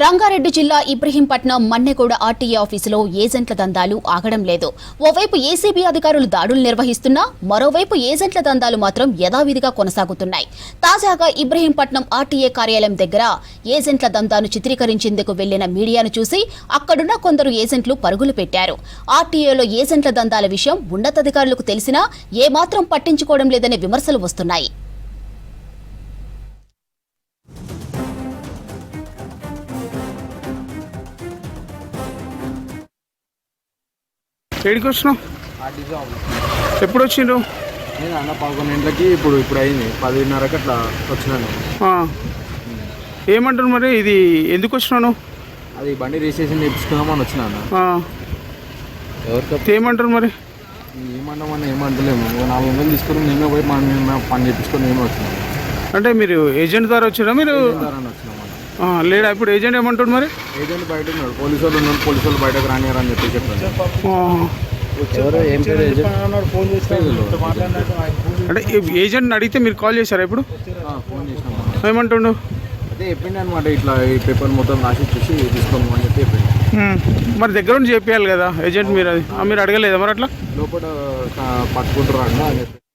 రంగారెడ్డి జిల్లా ఇబ్రహీంపట్నం మన్నెగూడ ఆర్టీఏ ఆఫీసులో ఏజెంట్ల దందాలు ఆగడం లేదు. ఓవైపు ఏసీబీ అధికారులు దాడులు నిర్వహిస్తున్నా మరోవైపు ఏజెంట్ల దందాలు మాత్రం యథావిధిగా కొనసాగుతున్నాయి. తాజాగా ఇబ్రహీంపట్నం ఆర్టీఏ కార్యాలయం దగ్గర ఏజెంట్ల దందాను చిత్రీకరించేందుకు వెళ్లిన మీడియాను చూసి అక్కడున్న కొందరు ఏజెంట్లు పరుగులు పెట్టారు. ఆర్టీఏలో ఏజెంట్ల దందాల విషయం ఉన్నతాధికారులకు తెలిసినా ఏమాత్రం పట్టించుకోవడం లేదనే విమర్శలు వస్తున్నాయి. ఏడికి వచ్చినావు? ఎప్పుడు వచ్చిండ్రు? నేను అన్న 11 గంటలకి ఇప్పుడు అయింది 10:30కి అట్లా వచ్చినాను. ఏమంటారు మరి? ఇది ఎందుకు వచ్చినాను? అది బండి రిజిస్ట్రేషన్ చేయించుకుందామని వచ్చినాను. ఎవరికి ఏమంటారు మరి? ఏమంటామని ఏమంటలేము. 400 తీసుకుని నేనే పోయి పని చేయించుకొని నేనే వచ్చినాను. అంటే మీరు ఏజెంట్ ద్వారా వచ్చారా? మీరు వచ్చినాము. లేడా ఇప్పుడు ఏజెంట్ ఏమంటాడు మరి? ఏజెంట్ బయట ఉన్నాడు, పోలీసు వాళ్ళు బయటకు రానియారు అని చెప్పి చెప్పాను. అంటే ఏజెంట్ని అడిగితే మీరు కాల్ చేశారా ఇప్పుడు? ఫోన్ చేసినాము. ఏమంటుండు? అదే చెప్పింది అనమాట, ఇట్లా ఈ పేపర్ మొత్తం రాసి చూసి తీసుకోము అని చెప్పి చెప్పింది. మరి దగ్గర నుంచి చెప్పేయాలి కదా ఏజెంట్. మీరు అడగలేదా మరి? అట్లా లోపల పట్టుకుంటారు అని చెప్పి